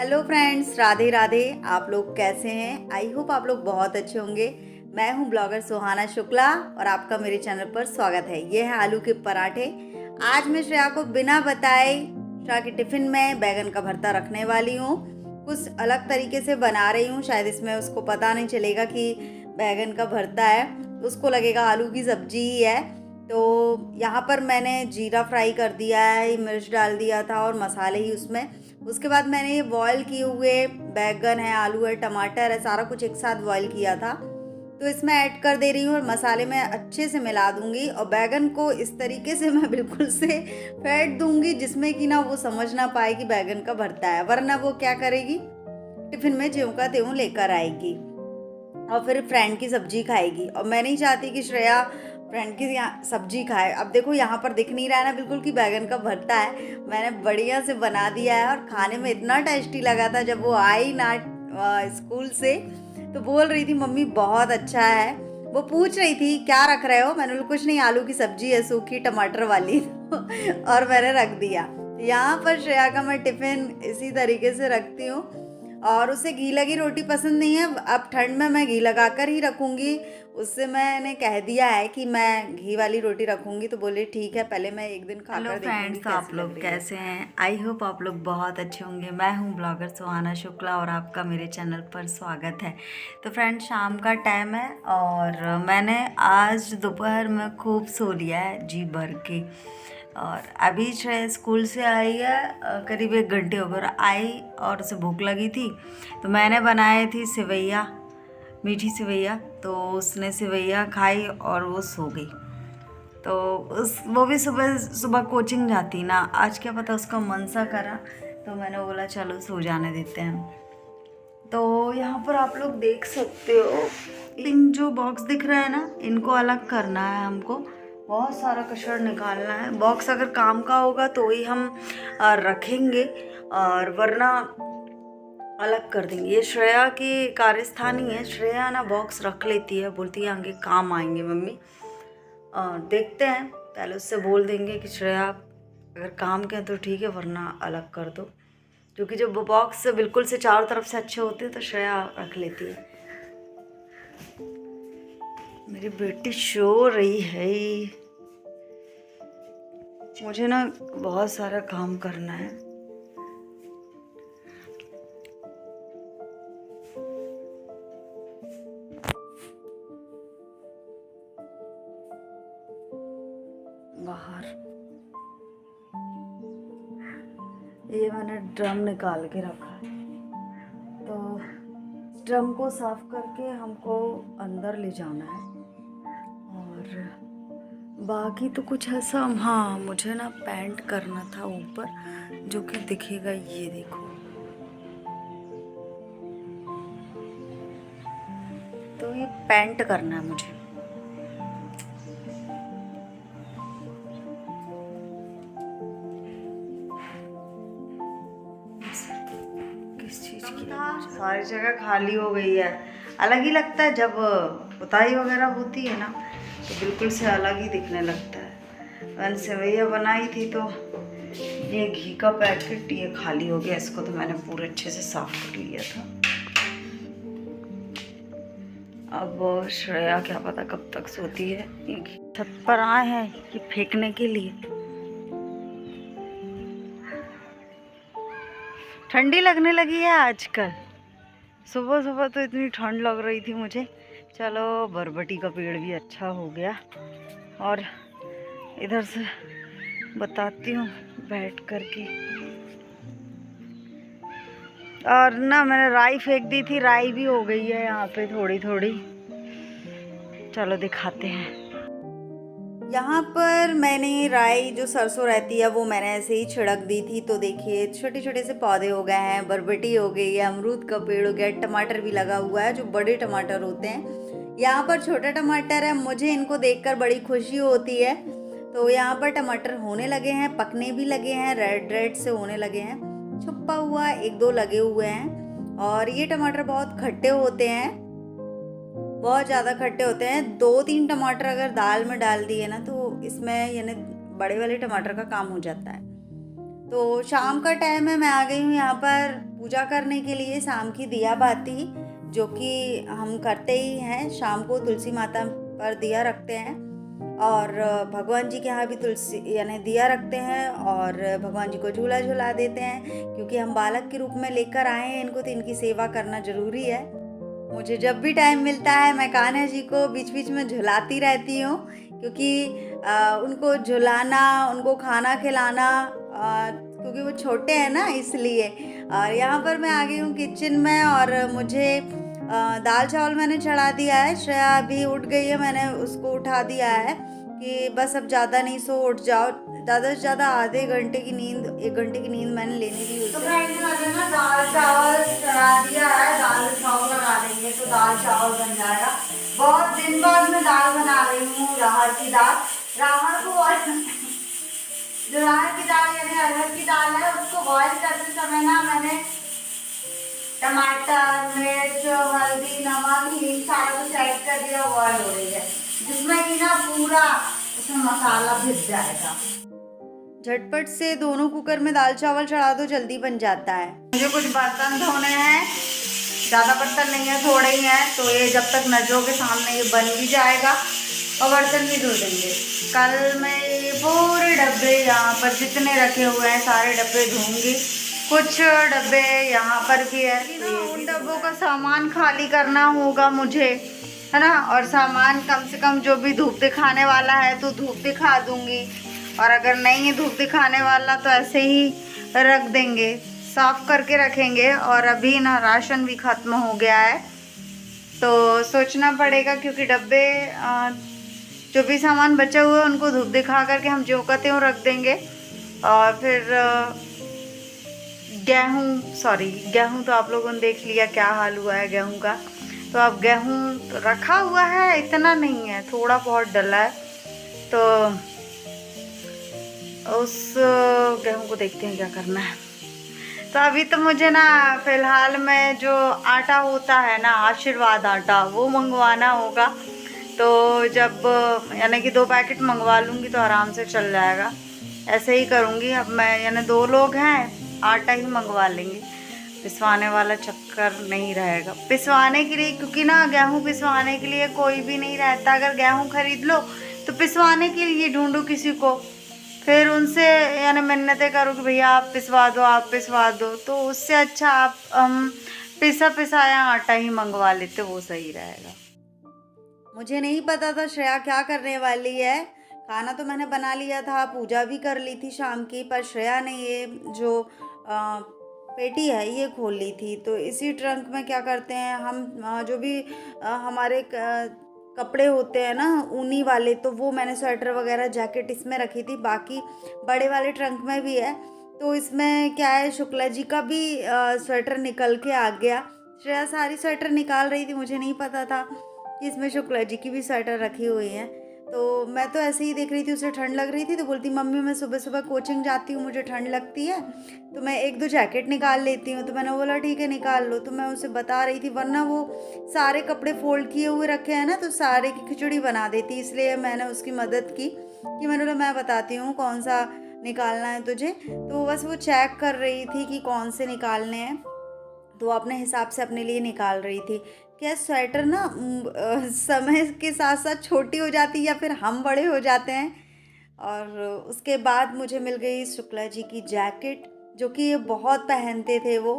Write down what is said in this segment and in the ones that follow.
Hello friends, Radhe Radhe. आप लोग कैसे हैं? आई होप आप लोग बहुत अच्छे होंगे। मैं हूं ब्लॉगर सुहाना शुक्ला और आपका मेरे चैनल पर स्वागत है। ये है आलू के पराठे। आज मैं श्रेया को बिना बताए श्रेया के टिफिन में बैगन का भरता रखने वाली हूँ। कुछ अलग तरीके से बना रही हूँ, शायद इसमें उसको पता नहीं चलेगा कि बैगन का भरता है, उसको लगेगा आलू की सब्जी ही है। तो यहाँ पर मैंने जीरा फ्राई कर दिया है, मिर्च डाल दिया था और मसाले ही उसमें। उसके बाद मैंने ये बॉयल किए हुए बैगन है, आलू है, टमाटर है, सारा कुछ एक साथ बॉयल किया था, तो इसमें ऐड कर दे रही हूँ और मसाले में अच्छे से मिला दूंगी। और बैगन को इस तरीके से मैं बिल्कुल से फेंट दूंगी जिसमें कि ना वो समझ ना पाए कि बैगन का भरता है, वरना वो क्या करेगी, टिफिन में ज्यों का त्यों लेकर आएगी और फिर फ्रेंड की सब्जी खाएगी। और मैं नहीं चाहती कि श्रेया फ्रेंड की सब्जी खाए। अब देखो यहाँ पर दिख नहीं रहा है ना बिल्कुल कि बैगन का भरता है। मैंने बढ़िया से बना दिया है और खाने में इतना टेस्टी लगा था। जब वो आई ना स्कूल से तो बोल रही थी मम्मी बहुत अच्छा है। वो पूछ रही थी क्या रख रहे हो, मैंने बोला कुछ नहीं, आलू की सब्जी है सूखी टमाटर वाली और मैंने रख दिया। यहाँ पर श्रेया का मैं टिफिन इसी तरीके से रखती हूँ और उसे घी लगी रोटी पसंद नहीं है। अब ठंड में मैं घी लगाकर ही रखूँगी। उससे मैंने कह दिया है कि मैं घी वाली रोटी रखूँगी, तो बोले ठीक है, पहले मैं एक दिन हेलो खाकर देखूँगी फ्रेंड्स, आप कैसी लग लोग रही है। कैसे हैं? आई होप आप लोग बहुत अच्छे होंगे। मैं हूं ब्लॉगर सुहाना शुक्ला और आपका मेरे चैनल पर स्वागत है। तो फ्रेंड्स, शाम का टाइम है और मैंने आज दोपहर में खूब सो लिया है जी भर के। और अभी श्रेया स्कूल से आई है, करीब 1 घंटे हो गए आई और उसे भूख लगी थी, तो मैंने बनाई थी सेवैया, मीठी सेवैया। तो उसने सेवैया खाई और वो सो गई। तो उस वो भी सुबह सुबह कोचिंग जाती ना, आज क्या पता उसका मन सा करा, तो मैंने बोला चलो सो जाने देते हैं। तो यहाँ पर आप लोग देख सकते हो, इन जो बॉक्स दिख रहा है ना, इनको अलग करना है हमको। बहुत सारा कचरा निकालना है। बॉक्स अगर काम का होगा तो ही हम रखेंगे, और वरना अलग कर देंगे। ये श्रेया की कार्यस्थानी है। श्रेया ना बॉक्स रख लेती है, बोलती है आगे काम आएंगे मम्मी। देखते हैं, पहले उससे बोल देंगे कि श्रेया अगर काम के हैं तो ठीक है, वरना अलग कर दो, क्योंकि जब वो बॉक्स बिल्कुल से चारों तरफ से अच्छे होते हैं तो श्रेया रख लेती है। मेरी बेटी सो रही है। मुझे ना बहुत सारा काम करना है। बाहर ये मैंने ड्रम निकाल के रखा है, तो ड्रम को साफ करके हमको अंदर ले जाना है। और बाकी तो कुछ ऐसा, हाँ मुझे ना पेंट करना था ऊपर, जो कि दिखेगा, ये देखो। तो ये पेंट करना है मुझे। किस चीज़ की सारी जगह खाली हो गई है। अलग ही लगता है जब पुताई वगैरह होती है ना, तो बिल्कुल से अलग ही दिखने लगता है। मैंने सेवैया बनाई थी तो ये घी का पैकेट ये खाली हो गया। इसको तो मैंने पूरे अच्छे से साफ कर लिया था। अब श्रेया क्या पता कब तक सोती है। ये घी छत पर आए हैं ये फेंकने के लिए। ठंडी लगने लगी है आजकल। सुबह सुबह तो इतनी ठंड लग रही थी मुझे। चलो, बरबटी का पेड़ भी अच्छा हो गया। और इधर से बताती हूँ बैठ कर के। और ना मैंने राई फेंक दी थी, राई भी हो गई है यहाँ पे थोड़ी थोड़ी। चलो दिखाते हैं। यहाँ पर मैंने राई जो सरसों रहती है वो मैंने ऐसे ही छिड़क दी थी, तो देखिए छोटे छोटे से पौधे हो गए हैं, बरबटी हो गई है, अमरूद का पेड़ हो गया, टमाटर भी लगा हुआ है जो बड़े टमाटर होते हैं। यहाँ पर छोटा टमाटर है, मुझे इनको देखकर बड़ी खुशी होती है। तो यहाँ पर टमाटर होने लगे हैं, पकने भी लगे हैं, रेड रेड से होने लगे हैं। छुपा हुआ एक दो लगे हुए हैं। और ये टमाटर बहुत खट्टे होते हैं, बहुत ज़्यादा खट्टे होते हैं। 2-3 टमाटर अगर दाल में डाल दिए ना तो इसमें यानी बड़े वाले टमाटर का काम हो जाता है। तो शाम का टाइम है, मैं आ गई हूँ यहाँ पर पूजा करने के लिए शाम की दिया बाती, जो कि हम करते ही हैं। शाम को तुलसी माता पर दिया रखते हैं और भगवान जी के यहाँ भी तुलसी यानी दिया रखते हैं और भगवान जी को झूला झुला देते हैं, क्योंकि हम बालक के रूप में लेकर आए हैं इनको, तो इनकी सेवा करना ज़रूरी है। मुझे जब भी टाइम मिलता है मैं कान्हा जी को बीच बीच में झुलाती रहती हूँ, क्योंकि उनको झुलाना, उनको खाना खिलाना, क्योंकि वो छोटे हैं ना इसलिए। और यहाँ पर मैं आ गई हूँ किचन में और मुझे दाल चावल मैंने चढ़ा दिया है। श्रेया अभी उठ गई है, मैंने उसको उठा दिया है कि बस अब ज़्यादा नहीं सो, उठ जाओ। ज़्यादा से ज़्यादा आधे घंटे की नींद, 1 घंटे की नींद मैंने लेनी थी उसे। तो फ्रेंड्स मैंने ना दाल चावल चढ़ा दिया है, दाल चावल लगा देंगे तो दाल चावल बन जाएगा। बहुत दिन बाद मैं दाल बना रही हूँ, राहर की दाल। राहर को जो राहर की दाल यानी अरहर की दाल है, उसको बॉयल करते समय ना मैंने टमाटर, मिर्च, हल्दी, नमक, हींग सारा कुछ ऐड कर दिया, बॉयल हो रही है, जिसमें कि ना पूरा उसमें मसाला भिज जाएगा। झटपट से दोनों कुकर में दाल चावल चढ़ा दो, जल्दी बन जाता है। मुझे कुछ बर्तन धोने हैं, ज़्यादा बर्तन नहीं है, थोड़े ही हैं, तो ये जब तक नजरों के सामने ये बन भी जाएगा और बर्तन भी धो देंगे। कल मैं ये पूरे डब्बे यहाँ पर जितने रखे हुए हैं सारे डब्बे धोऊंगी। कुछ डब्बे यहाँ पर भी है, उन डब्बों का सामान खाली करना होगा मुझे, है ना। और सामान कम से कम जो भी धूप दिखाने वाला है तो धूप दिखा दूंगी, और अगर नहीं है धूप दिखाने वाला तो ऐसे ही रख देंगे, साफ करके रखेंगे। और अभी ना राशन भी ख़त्म हो गया है तो सोचना पड़ेगा, क्योंकि डब्बे जो भी सामान बचा हुआ है उनको धूप दिखा करके हम जो कहते हैं रख देंगे। और फिर गेहूँ तो आप लोगों ने देख लिया क्या हाल हुआ है गेहूँ का। तो अब गेहूँ रखा हुआ है, इतना नहीं है, थोड़ा बहुत डला है, तो उस गेहूँ को देखते हैं क्या करना है। तो अभी तो मुझे ना फ़िलहाल में जो आटा होता है ना, आशीर्वाद आटा, वो मंगवाना होगा। तो जब यानी कि 2 पैकेट मंगवा लूँगी तो आराम से चल जाएगा, ऐसे ही करूँगी। अब मैं यानी 2 लोग हैं, आटा ही मंगवा लेंगे, पिसवाने वाला चक्कर नहीं रहेगा पिसवाने के लिए, क्योंकि ना गेहूँ पिसवाने के लिए कोई भी नहीं रहता। अगर गेहूँ खरीद लो तो पिसवाने के लिए ढूंढो किसी को, फिर उनसे यानी मिन्नतें करो कि भैया आप पिसवा दो। तो उससे अच्छा आप पिसा पिसाया आटा ही मंगवा लेते, वो सही रहेगा। मुझे नहीं पता था श्रेया क्या करने वाली है। खाना तो मैंने बना लिया था, पूजा भी कर ली थी शाम की, पर श्रेया ने ये जो पेटी है ये खोल ली थी। तो इसी ट्रंक में क्या करते हैं हम, जो भी हमारे कपड़े होते हैं ना ऊनी वाले, तो वो मैंने स्वेटर वगैरह जैकेट इसमें रखी थी। बाकी बड़े वाले ट्रंक में भी है। तो इसमें क्या है, शुक्ला जी का भी स्वेटर निकल के आ गया। श्रेया सारी स्वेटर निकाल रही थी, मुझे नहीं पता था कि इसमें शुक्ला जी की भी स्वेटर रखी हुई है। तो मैं तो ऐसे ही देख रही थी, उसे ठंड लग रही थी तो बोलती मम्मी मैं सुबह सुबह कोचिंग जाती हूँ, मुझे ठंड लगती है तो मैं 1-2 जैकेट निकाल लेती हूँ। तो मैंने बोला ठीक है निकाल लो। तो मैं उसे बता रही थी, वरना वो सारे कपड़े फोल्ड किए हुए रखे हैं ना, तो सारे की खिचड़ी बना देती, इसलिए मैंने उसकी मदद की कि मैंने बोला मैं बताती हूँ कौन सा निकालना है तुझे। तो बस वो चेक कर रही थी कि कौन से निकालने हैं, तो अपने हिसाब से अपने लिए निकाल रही थी। क्या स्वेटर ना समय के साथ साथ छोटी हो जाती है या फिर हम बड़े हो जाते हैं। और उसके बाद मुझे मिल गई शुक्ला जी की जैकेट, जो कि ये बहुत पहनते थे वो,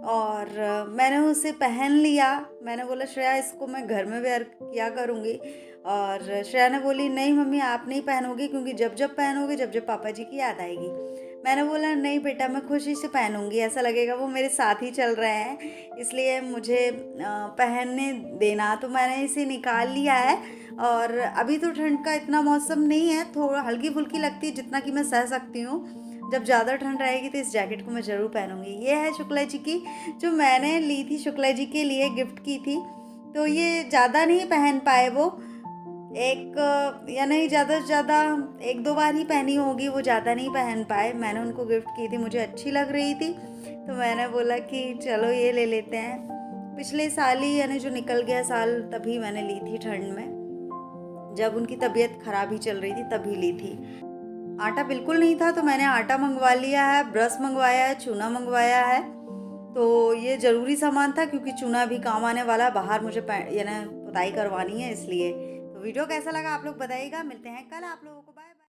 और मैंने उसे पहन लिया। मैंने बोला श्रेया इसको मैं घर में वेयर किया करूँगी, और श्रेया ने बोली नहीं मम्मी आप नहीं पहनोगी, क्योंकि जब जब पहनोगे जब जब पापा जी की याद आएगी। मैंने बोला नहीं बेटा मैं खुशी से पहनूंगी, ऐसा लगेगा वो मेरे साथ ही चल रहे हैं, इसलिए मुझे पहनने देना। तो मैंने इसे निकाल लिया है। और अभी तो ठंड का इतना मौसम नहीं है, थोड़ा हल्की फुल्की लगती है जितना कि मैं सह सकती हूँ। जब ज़्यादा ठंड रहेगी तो इस जैकेट को मैं ज़रूर पहनूंगी। ये है शुक्ला जी की, जो मैंने ली थी, शुक्ला जी के लिए गिफ्ट की थी। तो ये ज़्यादा नहीं पहन पाए वो, एक या नहीं ज़्यादा से ज़्यादा 1-2 बार ही पहनी होगी, वो ज़्यादा नहीं पहन पाए। मैंने उनको गिफ्ट की थी, मुझे अच्छी लग रही थी तो मैंने बोला कि चलो ये ले लेते हैं। पिछले साल ही यानी जो निकल गया साल, तभी मैंने ली थी ठंड में, जब उनकी तबीयत ख़राब ही चल रही थी तभी ली थी। आटा बिल्कुल नहीं था तो मैंने आटा मंगवा लिया है, ब्रश मंगवाया है, चूना मंगवाया है। तो ये ज़रूरी सामान था क्योंकि चूना भी काम आने वाला है, बाहर मुझे यानी पुताई करवानी है इसलिए। तो वीडियो कैसा लगा आप लोग बताइएगा, मिलते हैं कल आप लोगों को।